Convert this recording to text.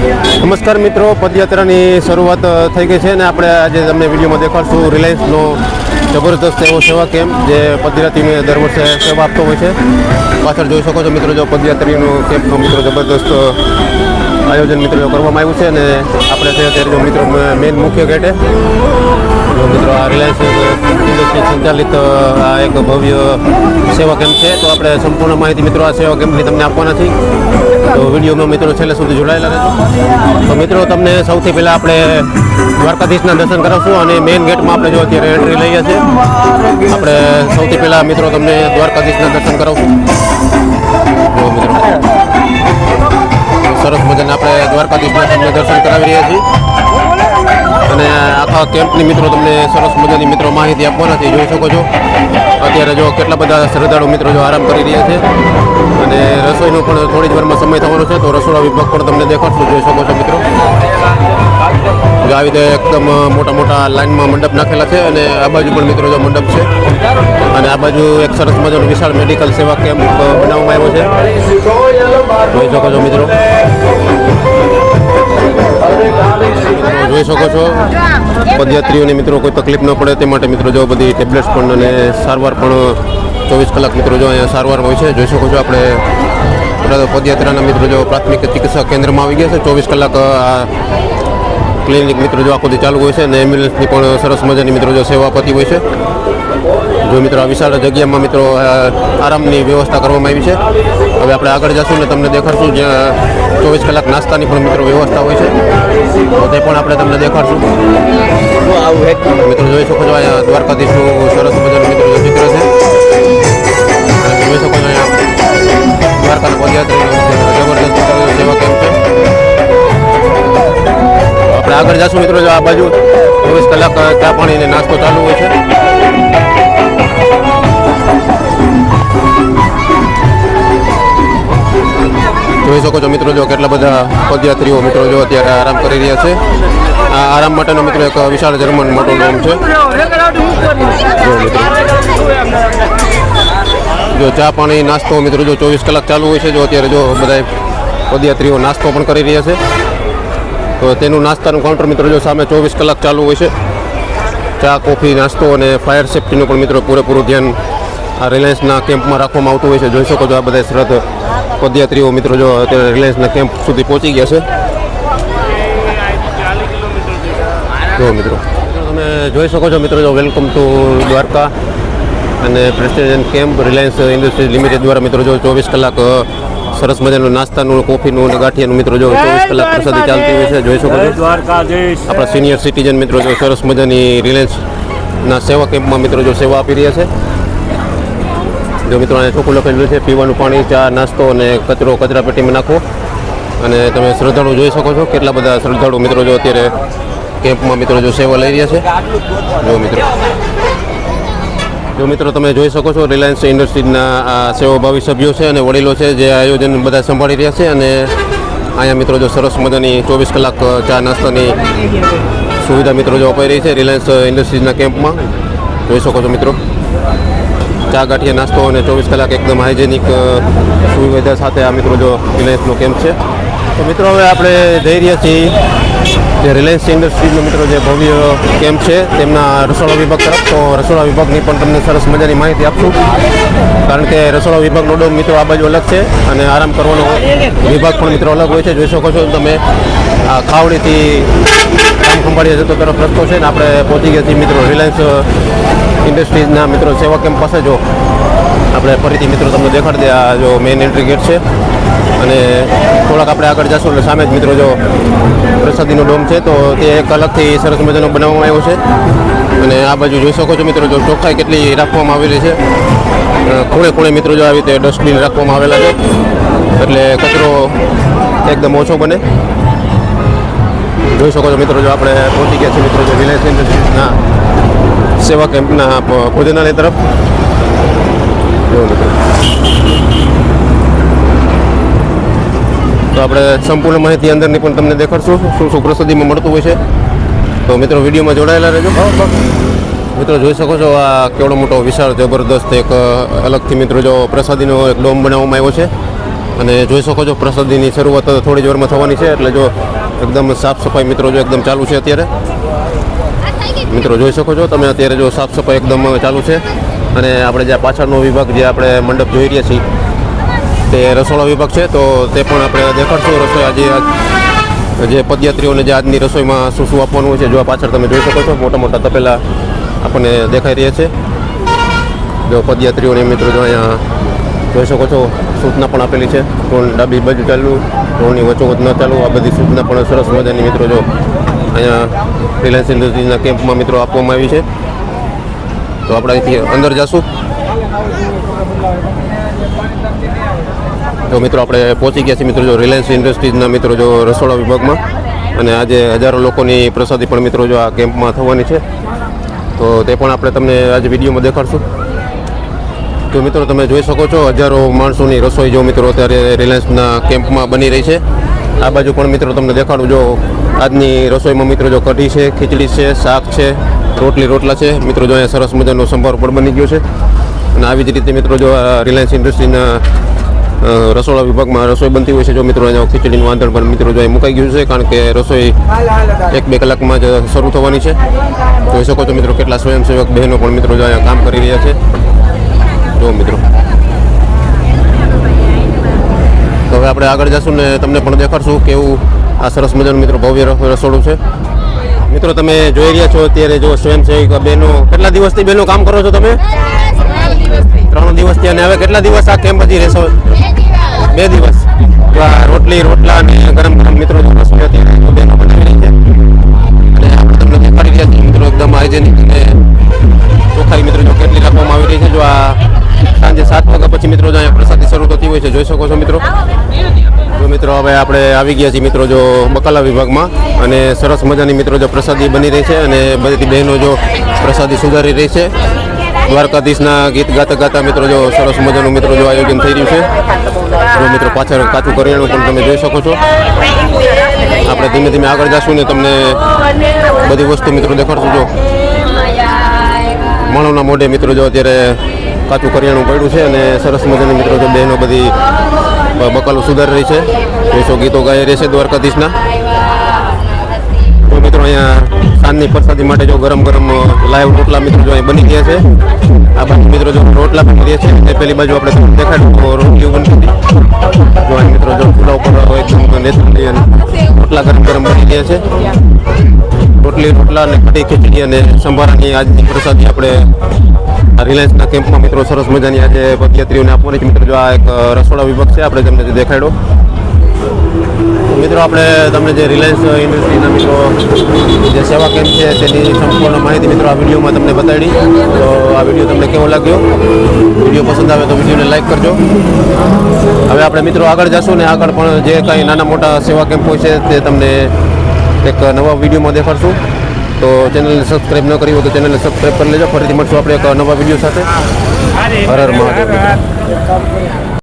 નમસ્કાર મિત્રો, પદયાત્રાની શરૂઆત થઈ ગઈ છે અને આપણે આજે તમને વિડીયોમાં દેખાડશું રિલાયન્સનો જબરદસ્ત એવો સેવા કેમ્પ જે પદયાત્રીને દર વર્ષે સેવા આપતો હોય છે. પાછળ જોઈ શકો છો મિત્રો, જો પદયાત્રીનું કેમ્પનું મિત્રો જબરદસ્ત આયોજન મિત્રો કરવામાં આવ્યું છે અને આપણે અત્યારે જો મિત્રો મેઇન મુખ્ય ગેટે જો મિત્રો આ રિલાયન્સ ઇન્ડસ્ટ્રી સંચાલિત આ એક ભવ્ય સેવા કેમ્પ છે. તો આપણે સંપૂર્ણ માહિતી મિત્રો આ સેવા કેમ્પની તમને આપવાના છીએ, તો વિડીયોમાં મિત્રો છેલ્લે સુધી જોડાયેલા રહેજો. તો મિત્રો તમને સૌથી પહેલાં આપણે દ્વારકાધીશના દર્શન કરાવશું અને મેઇન ગેટમાં આપણે જો અત્યારે એન્ટ્રી લઈએ છીએ. આપણે સૌથી પહેલાં મિત્રો તમને દ્વારકાધીશના દર્શન કરાવશું. જો મિત્રો સરસ મજાના આપણે દ્વારકાધીશના તમને દર્શન કરાવી રહ્યા છીએ અને આખા કેમ્પની મિત્રો તમને સરસ મજાની મિત્રો માહિતી આપવાના છે. જોઈ શકો છો અત્યારે જો કેટલા બધા શ્રદ્ધાળુ મિત્રો જો આરામ કરી રહ્યા છે અને રસોઈનો પણ થોડી જ વારમાં સમય થવાનો છે, તો રસોડા વિભાગ પણ તમને દેખાડશું. જોઈ શકો છો મિત્રો જો આવી રીતે એકદમ મોટા મોટા લાઇનમાં મંડપ નાખેલા છે અને આ બાજુ પણ મિત્રો જો મંડપ છે અને આ બાજુ એક સરસ મજાનો વિશાળ મેડિકલ સેવા કેમ્પ બનાવવામાં આવ્યો છે. જોઈ શકો છો મિત્રો, જોઈ શકો છો પદયાત્રીઓને મિત્રો કોઈ તકલીફ ન પડે તે માટે મિત્રો જો બધી ટેબ્લેટ્સ પણ અને સારવાર પણ 24 કલાક મિત્રો જો અહીંયા સારવાર હોય છે. જોઈ શકો છો આપણે પદયાત્રાના મિત્રો જો પ્રાથમિક ચિકિત્સા કેન્દ્રમાં આવી ગયા છે. 24 કલાક આ ક્લિનિક મિત્રો જો આખો દી ચાલુ હોય છે અને એમ્બ્યુલન્સની પણ સરસ મજાની મિત્રો જો સેવા આપતી હોય છે. જો મિત્રો આ વિશાળ જગ્યામાં મિત્રો આરામની વ્યવસ્થા કરવામાં આવી છે. હવે આપણે આગળ જશું ને તમને દેખાડશું જ્યાં 24 કલાક નાસ્તાની પણ મિત્રો વ્યવસ્થા હોય છે, તો તે પણ આપણે તમને દેખાડશું. મિત્રો જોઈ શકો છો અહીંયા દ્વારકાધીશનું સરસ મજાનું મિત્રો જો ચિત્ર છે. જોઈ શકો છો અહીંયા દ્વારકાના પદયાત્રીનો જબરદસ્ત સેવા કેમ્પ છે. આપણે આગળ જશું મિત્રો, જો આ બાજુ 24 કલાક ચા પાણી અને નાસ્તો ચાલુ હોય છે. જોઈ શકો છો મિત્રો જો કેટલા બધા પદયાત્રીઓ મિત્રો જો અત્યારે આરામ કરી રહ્યા છે. આ આરામ માટેનો મિત્રો એક વિશાળ જર્મન મોટો રૂમ છે. જો ચા પાણી નાસ્તો મિત્રો જો 24 કલાક ચાલુ હોય છે. જો અત્યારે જો બધા પદયાત્રીઓ નાસ્તો પણ કરી રહ્યા છે, તો તેનું નાસ્તાનું કાઉન્ટર મિત્રો જો સામે 24 કલાક ચાલુ હોય છે. ચા કોફી નાસ્તો અને ફાયર સેફ્ટીનું પણ મિત્રો પૂરેપૂરું ધ્યાન આ રિલાયન્સના કેમ્પમાં રાખવામાં આવતું હોય છે. જોઈ શકો છો આ બધા શ્રદ્ધ પદયાત્રીઓ મિત્રો જો અત્યારે રિલાયન્સના કેમ્પ સુધી પહોંચી ગયા છે. જો મિત્રો તમે જોઈ શકો છો મિત્રો જો વેલકમ ટુ દ્વારકા અને prestigious camp Reliance industries limited દ્વારા મિત્રો જો 24 કલાક સરસ મજાનું નાસ્તાનું કોફીનું અને ગાંઠિયાનું મિત્રો જો 24 કલાક પ્રસાદી ચાલતી હોય છે. જોઈ શકો છો આપણા સિનિયર સિટીઝન મિત્રો જો સરસ મજાની રિલાયન્સના સેવા કેમ્પમાં મિત્રો જો સેવા આપી રહ્યા છે. જો મિત્રો અહીંયા ચોખ્ખું લખેલું છે પીવાનું પાણી, ચા, નાસ્તો અને કચરો કચરા પેટીમાં નાખો. અને તમે શ્રદ્ધાળુ જોઈ શકો છો કેટલા બધા શ્રદ્ધાળુ મિત્રો જો અત્યારે કેમ્પમાં મિત્રો જો સેવા લઈ રહ્યા છે. જો મિત્રો તમે જોઈ શકો છો રિલાયન્સ ઇન્ડસ્ટ્રીઝના આ સેવાભાવી સભ્યો છે અને વડીલો છે જે આયોજન બધા સંભાળી રહ્યા છે. અને અહીંયા મિત્રો જો સરસ મજાની 24 કલાક ચા નાસ્તાની સુવિધા મિત્રો જો અપાઈ રહી છે રિલાયન્સ ઇન્ડસ્ટ્રીઝના કેમ્પમાં. જોઈ શકો છો મિત્રો ચા ગાંઠિયા નાસ્તો અને 24 કલાક એકદમ હાઇજેનિક સુવિધા સાથે આ મિત્રો જો રિલાયન્સનો કેમ્પ છે. તો મિત્રો હવે આપણે જઈ રહ્યા છીએ જે રિલાયન્સ ઇન્ડસ્ટ્રીઝનો મિત્રો જે ભવ્ય કેમ્પ છે તેમના રસોડા વિભાગ તરફ. તો રસોડા વિભાગની પણ તમને સરસ મજાની માહિતી આપશું, કારણ કે રસોડા વિભાગનો ડોમ મિત્રો આ બાજુ અલગ છે અને આરામ કરવાનો વિભાગ પણ મિત્રો અલગ હોય છે. જોઈ શકો છો તમે આ ખાવડીથી કામ ખંભાળીએ જતો તરફ રસ્તો છે ને આપણે પહોંચી ગયા છીએ મિત્રો રિલાયન્સ ઇન્ડસ્ટ્રીઝના મિત્રો સેવા કેમ્પ પાસે. જો આપણે ફરીથી મિત્રો તમને દેખાડી દે આ જો મેઇન એન્ટ્રી ગેટ છે અને થોડાક આપણે આગળ જશું એટલે સામે જ મિત્રો જો પ્રસાદીનો ડોમ છે, તો તે એક અલગથી સરસ મજાનો બનાવવામાં આવ્યો છે. અને આ બાજુ જોઈ શકો છો મિત્રો જો ચોખ્ખાઈ કેટલી રાખવામાં આવેલી છે. ખૂણે ખૂણે મિત્રો જો આવી રીતે ડસ્ટબિન રાખવામાં આવેલા છે એટલે કચરો એકદમ ઓછો બને. જોઈ શકો છો મિત્રો જો આપણે પહોંચી ગયા છીએ મિત્રો જો રિલાયન્સ ઇન્ડસ્ટ્રીઝના સેવા કેમ્પના ભોજનાલય તરફ. તો આપણે સંપૂર્ણ માહિતી અંદરની પણ તમને દેખાડશું શું શું પ્રસાદીમાં મળતું હોય છે. તો મિત્રો વિડીયોમાં જોડાયેલા રહેજો. મિત્રો જોઈ શકો છો આ કેવડો મોટો વિશાળ જબરદસ્ત એક અલગથી મિત્રો જો પ્રસાદીનો એક ડોમ બનાવવામાં આવ્યો છે અને જોઈ શકો છો પ્રસાદીની શરૂઆત થોડી જ વારમાં થવાની છે, એટલે જો એકદમ સાફ સફાઈ મિત્રો જો એકદમ ચાલુ છે અત્યારે. મિત્રો જોઈ શકો છો તમે અત્યારે જો સાફ સફાઈ એકદમ ચાલુ છે. અને આપણે જે પાછળનો વિભાગ જે આપણે મંડપ જોઈ રહ્યા છીએ તે રસોડા વિભાગ છે, તો તે પણ આપણે દેખાડશું રસોઈ આજે જે પદયાત્રીઓને જે આજની રસોઈમાં શું શું આપવાનું હોય છે. જો પાછળ તમે જોઈ શકો છો મોટા મોટા તપેલા આપણને દેખાઈ રહ્યા છે. જો પદયાત્રીઓને મિત્રો જો અહીંયા જોઈ શકો છો સૂચના પણ આપેલી છે, રોડ ડાબી બાજુ ચાલવું, રોડની વચ્ચોવચ્ચ ન ચાલવું, આ બધી સૂચના પણ સરસ મજાની મિત્રો જો અહીંયા રિલાયન્સ ઇન્ડસ્ટ્રીઝના કેમ્પમાં મિત્રો આપવામાં આવી છે. તો આપણે અહીંથી અંદર જઈશું. તો મિત્રો આપણે પહોંચી ગયા છીએ મિત્રો જો રિલાયન્સ ઇન્ડસ્ટ્રીઝના મિત્રો જો રસોડા વિભાગમાં, અને આજે હજારો લોકોની પ્રસાદી પણ મિત્રો જો આ કેમ્પમાં થવાની છે, તો તે પણ આપણે તમને આજે વિડીયોમાં દેખાડશું. તો મિત્રો તમે જોઈ શકો છો હજારો માણસોની રસોઈ જો મિત્રો અત્યારે રિલાયન્સના કેમ્પમાં બની રહી છે. આ બાજુ પણ મિત્રો તમને દેખાડું જો આજની રસોઈમાં મિત્રો જો કઢી છે, ખીચડી છે, શાક છે, રોટલા છે મિત્રો. જો અહીંયા સરસ મજાનો સંભાર પણ બની ગયો છે. અને આવી જ રીતે મિત્રો જો રિલાયન્સ ઇન્ડસ્ટ્રીના રસોડા વિભાગમાં રસોઈ બનતી હોય છે. જો મિત્રો અહીંયા ખીચડીનું વાંધણ પણ મિત્રો જો અહીં મુકાઈ ગયું છે, કારણ કે રસોઈ 1-2 કલાકમાં જ શરૂ થવાની છે. જોઈ શકો છો મિત્રો કેટલા સ્વયંસેવક બહેનો પણ મિત્રો જો અહીંયા કામ કરી રહ્યા છે. જો મિત્રો તો હવે આપણે આગળ જઈશું ને તમને પણ દેખાડશું કેવું આ સરસ મજાનું મિત્રો ભવ્ય રસોડું છે. મિત્રો તમે જોઈ રહ્યા છો અત્યારે જો સ્વયંસેવક બહેનો, કેટલા દિવસથી બહેનો કામ કરો છો તમે? 3 દિવસથી. અને હવે કેટલા દિવસ આ કેમ્પ હજી રહેશો? 2 દિવસ. જો આ રોટલા અને ગરમ મિત્રો રસોઈ અત્યારે બહેનો બનાવી રહી છે, અને આપણે તમને દેખાડી રહ્યા છીએ મિત્રો એકદમ હાઇજેનિક અને ચોખ્ખાઈ મિત્રો જો કેટલી રાખવામાં આવી રહી છે. જો આ સાંજે 7 વાગ્યા પછી મિત્રો જો અહીંયા પ્રસાદી શરૂ થતી હોય છે, જોઈ શકો છો મિત્રો. જો મિત્રો હવે આપણે આવી ગયા છીએ મિત્રો જો બકાલા વિભાગમાં, અને સરસ મજાની મિત્રો જો પ્રસાદી બની રહી છે, અને બધી બહેનો જો પ્રસાદી સુધારી રહી છે. દ્વારકાધીશના ગીત ગાતા ગાતા મિત્રો જો સરસ મજાનું મિત્રો જો આયોજન થઈ રહ્યું છે. જો મિત્રો પાછળ કાચું કરિયાણું પણ તમે જોઈ શકો છો. આપણે ધીમે ધીમે આગળ જઈશું ને તમને બધી વસ્તુ મિત્રો દેખાડશું. જો માણોના મોઢે મિત્રો જો અત્યારે કાચું કરિયાણું પડ્યું છે, અને સરસ મજાની મિત્રો જો બહેનો બધી બકાલું સુધારી રહી છે. જોઈશો ગીતો ગાઈ રહી છે દ્વારકાધીશના. તો મિત્રો અહીંયા સાંજની પ્રસાદી માટે જો ગરમ લાઈવ રોટલા મિત્રો જો અહીં બની ગયા છે. આ બાજુ મિત્રો જો રોટલા બની રહ્યા છે, અને પેલી બાજુ આપણે દેખાડ્યું તો રોટલી બની હતી. જો અહીં મિત્રો જો ચૂલા ઉપર એકદમ નેચરલી અને રોટલા ગરમ બની રહ્યા છે. રોટલા અને કઢી ખીચડી અને સંભારાની આજની પ્રસાદી આપણે રિલાયન્સના કેમ્પમાં મિત્રો સરસ મજાની આજે પદયાત્રીઓને આપવાની છે. મિત્રો જો આ એક રસોડા વિભાગ છે, આપણે તમને દેખાડ્યો. મિત્રો આપણે તમને જે રિલાયન્સ ઇન્ડસ્ટ્રીના મિત્રો જે સેવા કેમ્પ છે તેની સંપૂર્ણ માહિતી મિત્રો આ વિડીયોમાં તમને બતાડી. તો આ વિડીયો તમને કેવો લાગ્યો? વિડીયો પસંદ આવે તો વિડીયોને લાઈક કરજો. હવે આપણે મિત્રો આગળ જઈશું ને આગળ પણ જે કંઈ નાના મોટા સેવા કેમ્પ હોય છે તે તમને એક નવા વિડીયોમાં દેખાડશું. તો ચેનલને સબસ્ક્રાઈબ ન કરી હોય તો ચેનલને સબસ્ક્રાઈબ કરી લેજો. ફરીથી મળશું આપણે એક નવા વિડીયો સાથે. હર હર મહાદેવ.